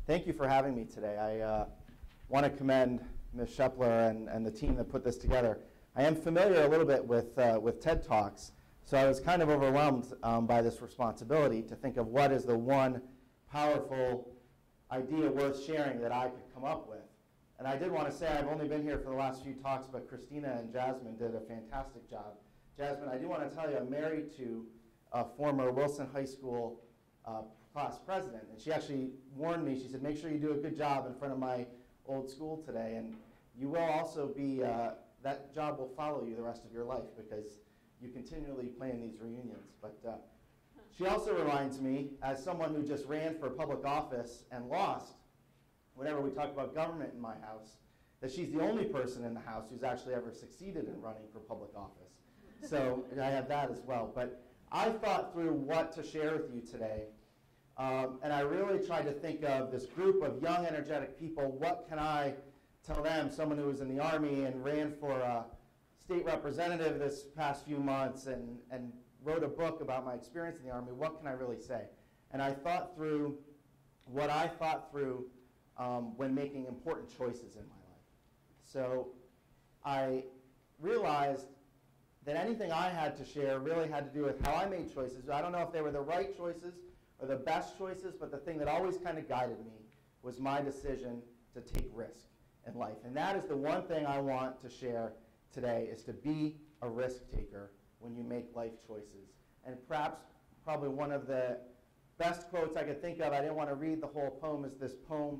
Thank you for having me today. I want to commend Ms. Shepler and the team that put this together. I am familiar a little bit with TED Talks, so I was kind of overwhelmed by this responsibility to think of what is the one powerful idea worth sharing that I could come up with. And I did want to say I've only been here for the last few talks, but Christina and Jasmine did a fantastic job. Jasmine, I do want to tell you I'm married to a former Wilson High School class president, and she actually warned me. She said, make sure you do a good job in front of my old school today, and you will also be, that job will follow you the rest of your life because you continually plan these reunions. But she also reminds me, as someone who just ran for public office and lost, whenever we talk about government in my house, that she's the only person in the house who's actually ever succeeded in running for public office. So I have that as well. But I thought through what to share with you today. And I really tried to think of this group of young, energetic people. What can I tell them? Someone who was in the Army and ran for a state representative this past few months and wrote a book about my experience in the Army. What can I really say? And I thought through what I thought through when making important choices in my life. So I realized that anything I had to share really had to do with how I made choices. I don't know if they were the right choices or the best choices, but the thing that always kind of guided me was my decision to take risk in life. And that is the one thing I want to share today, is to be a risk taker when you make life choices. And perhaps, probably one of the best quotes I could think of, I didn't want to read the whole poem, is this poem,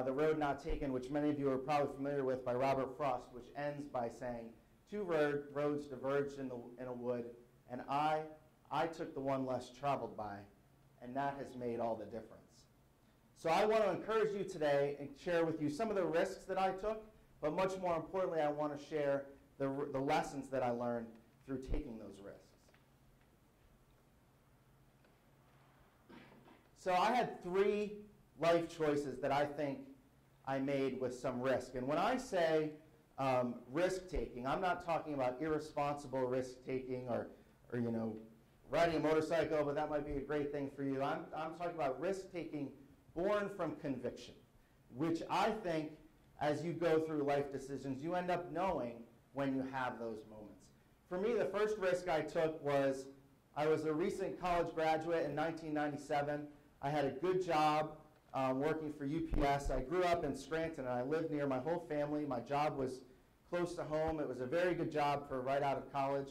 The Road Not Taken, which many of you are probably familiar with, by Robert Frost, which ends by saying, two roads diverged in a wood, and I took the one less traveled by, and that has made all the difference. So I want to encourage you today and share with you some of the risks that I took, but much more importantly, I want to share the lessons that I learned through taking those risks. So I had 3 life choices that I think I made with some risk. And when I say risk-taking, I'm not talking about irresponsible risk-taking or riding a motorcycle, but that might be a great thing for you. I'm talking about risk-taking born from conviction, which I think, as you go through life decisions, you end up knowing when you have those moments. For me, the first risk I took was, I was a recent college graduate in 1997. I had a good job working for UPS. I grew up in Scranton, and I lived near my whole family. My job was close to home. It was a very good job for right out of college.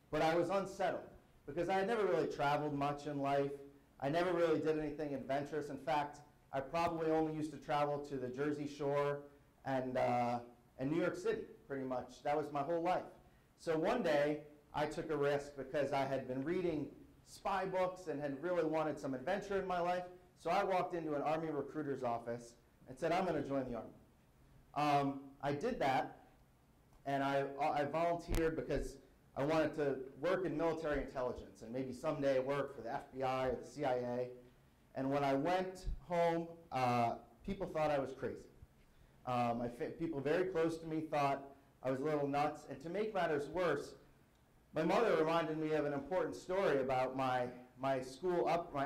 But I was unsettled because I had never really traveled much in life. I never really did anything adventurous. In fact, I probably only used to travel to the Jersey Shore and New York City, pretty much. That was my whole life. So one day, I took a risk because I had been reading spy books and had really wanted some adventure in my life. So I walked into an Army recruiter's office and said, I'm going to join the Army. I did that, and I volunteered because I wanted to work in military intelligence and maybe someday work for the FBI or the CIA. And when I went home, people thought I was crazy. People very close to me thought I was a little nuts. And to make matters worse, my mother reminded me of an important story about my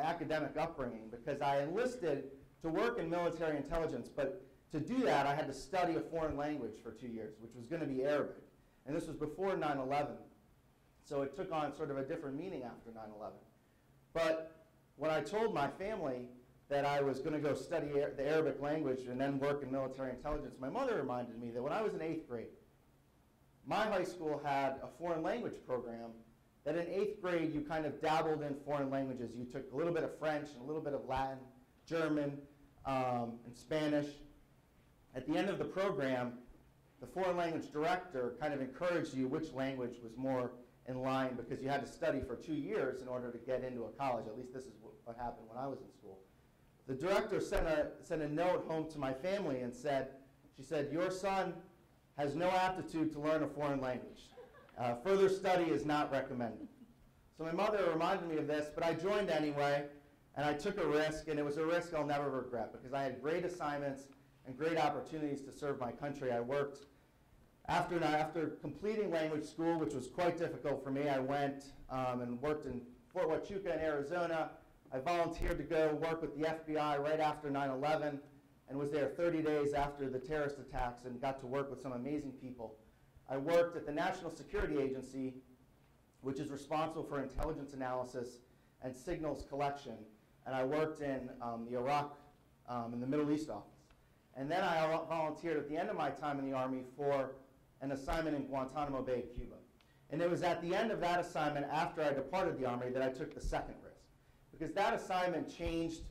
academic upbringing, because I enlisted to work in military intelligence, but to do that I had to study a foreign language for 2 years, which was going to be Arabic. And this was before 9/11. So it took on sort of a different meaning after 9/11. But when I told my family that I was going to go study the Arabic language and then work in military intelligence, my mother reminded me that when I was in 8th grade, my high school had a foreign language program that in 8th grade you kind of dabbled in foreign languages. You took a little bit of French and a little bit of Latin, German, and Spanish. At the end of the program, the foreign language director kind of encouraged you which language was more in line, because you had to study for 2 years in order to get into a college. At least this is what happened when I was in school. The director sent a note home to my family and she said, your son has no aptitude to learn a foreign language. Further study is not recommended. So my mother reminded me of this, but I joined anyway, and I took a risk, and it was a risk I'll never regret, because I had great assignments and great opportunities to serve my country. I worked After completing language school, which was quite difficult for me, I went and worked in Fort Huachuca in Arizona, I volunteered to go work with the FBI right after 9/11 and was there 30 days after the terrorist attacks and got to work with some amazing people. I worked at the National Security Agency, which is responsible for intelligence analysis and signals collection, and I worked in the Iraq in the Middle East office. And then I volunteered at the end of my time in the Army for an assignment in Guantanamo Bay, Cuba. And it was at the end of that assignment, after I departed the Army, that I took the second risk. Because that assignment changed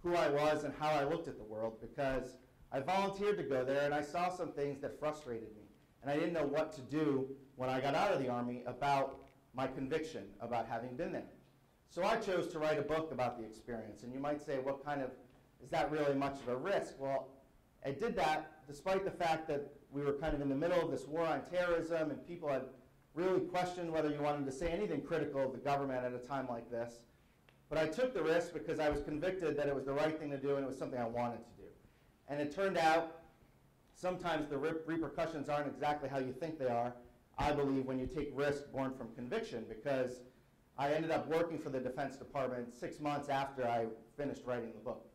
who I was and how I looked at the world, because I volunteered to go there and I saw some things that frustrated me. And I didn't know what to do when I got out of the Army about my conviction about having been there. So I chose to write a book about the experience. And you might say, what kind of, is that really much of a risk? Well, I did that despite the fact that we were kind of in the middle of this war on terrorism and people had really questioned whether you wanted to say anything critical of the government at a time like this. But I took the risk because I was convicted that it was the right thing to do and it was something I wanted to do. And it turned out sometimes the repercussions aren't exactly how you think they are, I believe, when you take risk born from conviction, because I ended up working for the Defense Department 6 months after I finished writing the book.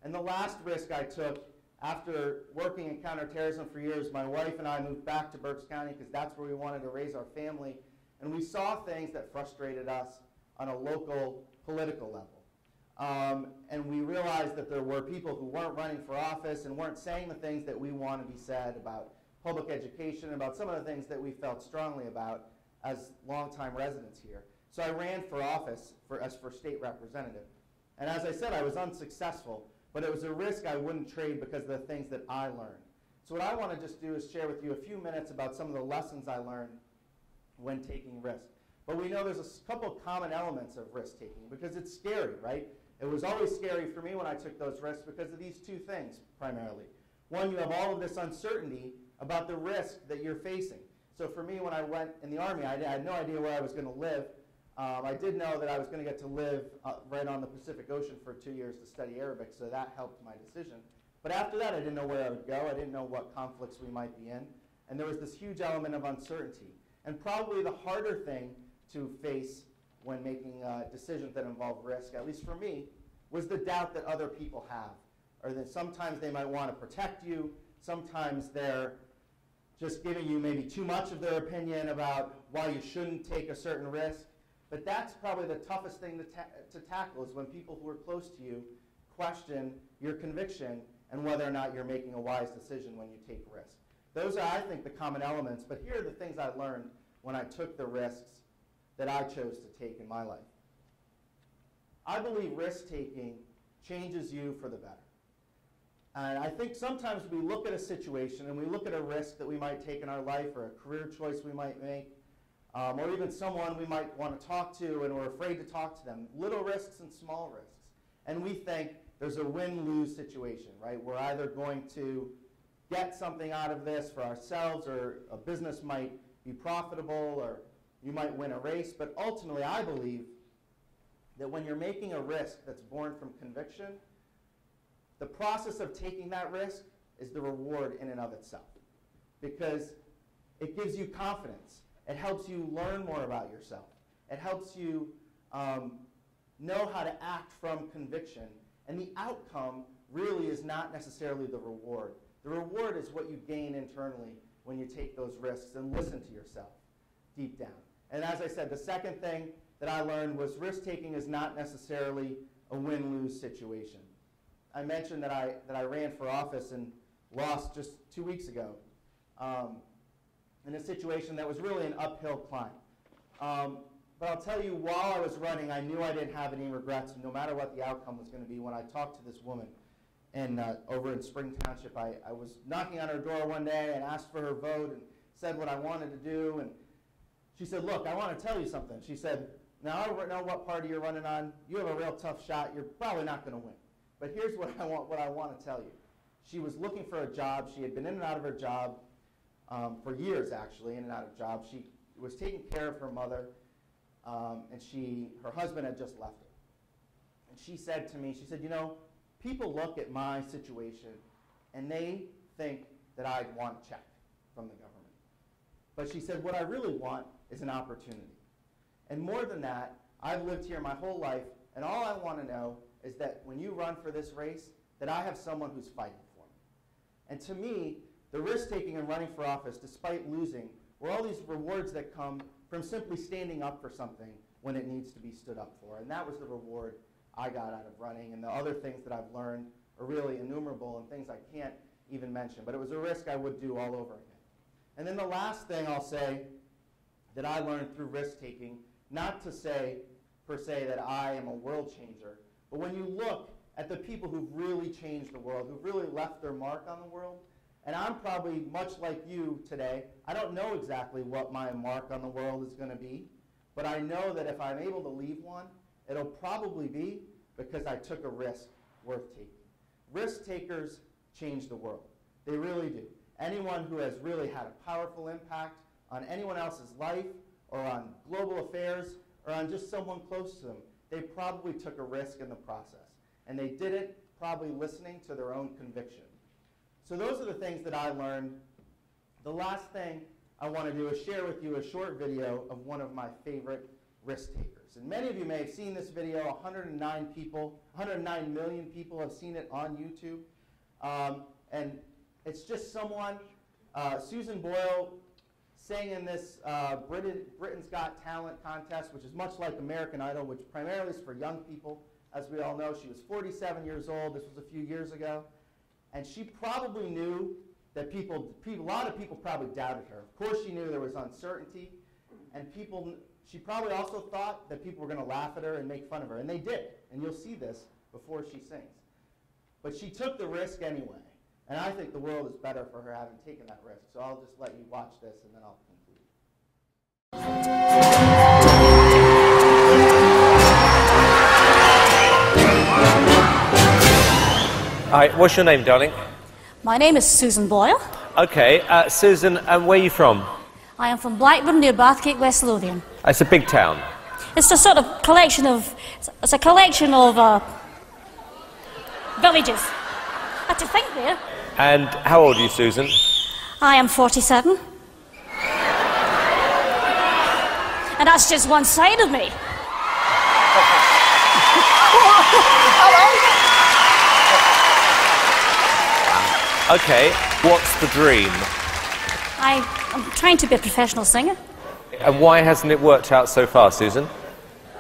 And the last risk I took, after working in counterterrorism for years, my wife and I moved back to Berks County because that's where we wanted to raise our family. And we saw things that frustrated us on a local political level. And we realized that there were people who weren't running for office and weren't saying the things that we want to be said about public education, about some of the things that we felt strongly about as longtime residents here. So I ran for office as state representative. And as I said, I was unsuccessful, but it was a risk I wouldn't trade because of the things that I learned. So what I want to just do is share with you a few minutes about some of the lessons I learned when taking risks. But we know there's a couple of common elements of risk taking because it's scary, right? It was always scary for me when I took those risks because of these two things primarily. One, you have all of this uncertainty about the risk that you're facing. So for me, when I went in the Army, I had no idea where I was going to live. I did know that I was going to get to live right on the Pacific Ocean for 2 years to study Arabic, so that helped my decision. But after that, I didn't know where I would go. I didn't know what conflicts we might be in. And there was this huge element of uncertainty. And probably the harder thing to face when making decisions that involve risk, at least for me, was the doubt that other people have. Or that sometimes they might want to protect you. Sometimes they're just giving you maybe too much of their opinion about why you shouldn't take a certain risk. But that's probably the toughest thing to tackle, is when people who are close to you question your conviction and whether or not you're making a wise decision when you take risks. Those are, I think, the common elements. But here are the things I learned when I took the risks that I chose to take in my life. I believe risk-taking changes you for the better. And I think sometimes we look at a situation and we look at a risk that we might take in our life or a career choice we might make, or even someone we might want to talk to and we're afraid to talk to them, little risks and small risks. And we think there's a win-lose situation, right? We're either going to get something out of this for ourselves, or a business might be profitable, or you might win a race. But ultimately, I believe that when you're making a risk that's born from conviction, the process of taking that risk is the reward in and of itself, because it gives you confidence. It helps you learn more about yourself. It helps you know how to act from conviction. And the outcome really is not necessarily the reward. The reward is what you gain internally when you take those risks and listen to yourself deep down. And as I said, the second thing that I learned was risk-taking is not necessarily a win-lose situation. I mentioned that I ran for office and lost just 2 weeks ago in a situation that was really an uphill climb. But I'll tell you, while I was running, I knew I didn't have any regrets, no matter what the outcome was going to be. When I talked to this woman over in Spring Township, I was knocking on her door one day and asked for her vote and said what I wanted to do. And she said, "Look, I want to tell you something." She said, "Now I know what party you're running on. You have a real tough shot. You're probably not going to win. But here's what I want to tell you." She was looking for a job. She had been in and out of her job for years, actually, in and out of jobs. She was taking care of her mother, and her husband had just left her. And she said to me, she said, "You know, people look at my situation, and they think that I want a check from the government. But," she said, "what I really want is an opportunity. And more than that, I've lived here my whole life, And all I want to know is that when you run for this race, that I have someone who's fighting for me. And to me, the risk-taking and running for office, despite losing, were all these rewards that come from simply standing up for something when it needs to be stood up for. And that was the reward I got out of running. And the other things that I've learned are really innumerable and things I can't even mention. But it was a risk I would do all over again. And then the last thing I'll say that I learned through risk-taking, not to say, per se, that I am a world changer, but when you look at the people who've really changed the world, who've really left their mark on the world, and I'm probably much like you today, I don't know exactly what my mark on the world is going to be, but I know that if I'm able to leave one, it'll probably be because I took a risk worth taking. Risk takers change the world. They really do. Anyone who has really had a powerful impact on anyone else's life or on global affairs or on just someone close to them, they probably took a risk in the process. And they did it probably listening to their own conviction. So those are the things that I learned. The last thing I want to do is share with you a short video of one of my favorite risk takers. And many of you may have seen this video. 109 million people have seen it on YouTube. And it's just someone, Susan Boyle, sang in this Britain's Got Talent contest, which is much like American Idol, which primarily is for young people. As we all know, she was 47 years old. This was a few years ago. And she probably knew that a lot of people probably doubted her. Of course, she knew there was uncertainty. And she probably also thought that people were going to laugh at her and make fun of her. And they did. And you'll see this before she sings. But she took the risk anyway. And I think the world is better for her having taken that risk. So I'll just let you watch this, and then I'll conclude. All right, what's your name, darling? My name is Susan Boyle. Okay, Susan, where are you from? I am from Blackburn near Bathgate, West Lothian. It's a big town. It's a sort of collection of, villages. I had to think there. And how old are you, Susan? I am 47. And that's just one side of me. Okay, what's the dream? I'm trying to be a professional singer. And why hasn't it worked out so far, Susan?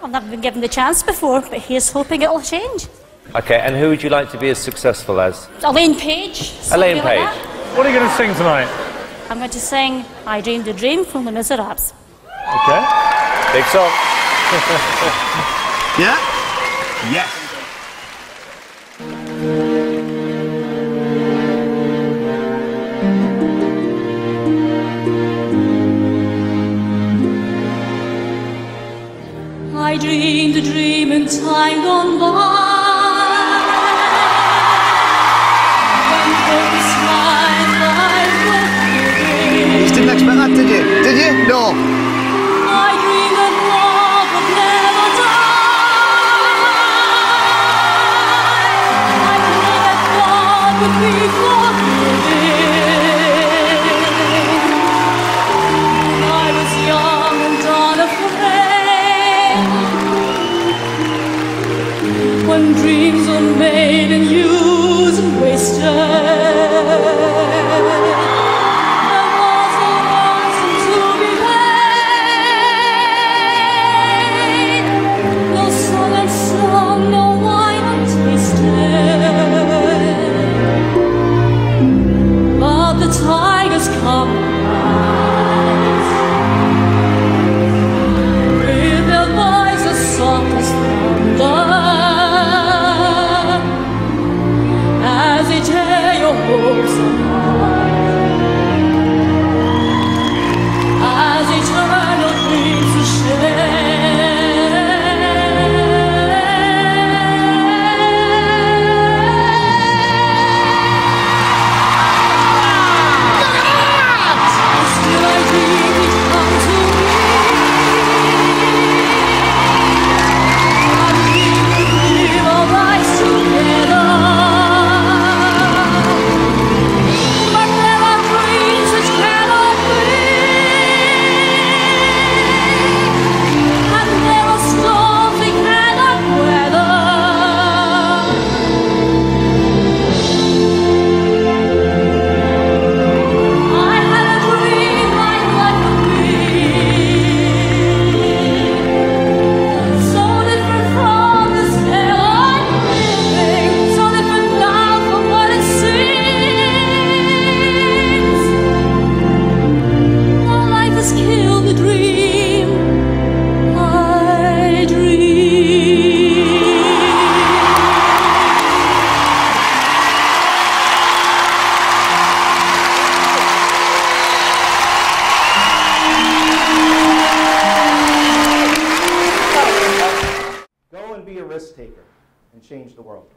I've never been given the chance before, but here's hoping it'll change. Okay, and who would you like to be as successful as? Elaine Page. Elaine Page. Like what are you going to sing tonight? I'm going to sing I Dreamed a Dream from Les Miserables. Okay. Big song. Yeah? Yes. I dreamed a dream in time gone by. You didn't expect that, did you? Did you? No. I dreamed that love would never die. I dreamed that God would be forgiven. I was young and unafraid when dreams were made and used and wasted. risk taker and change the world.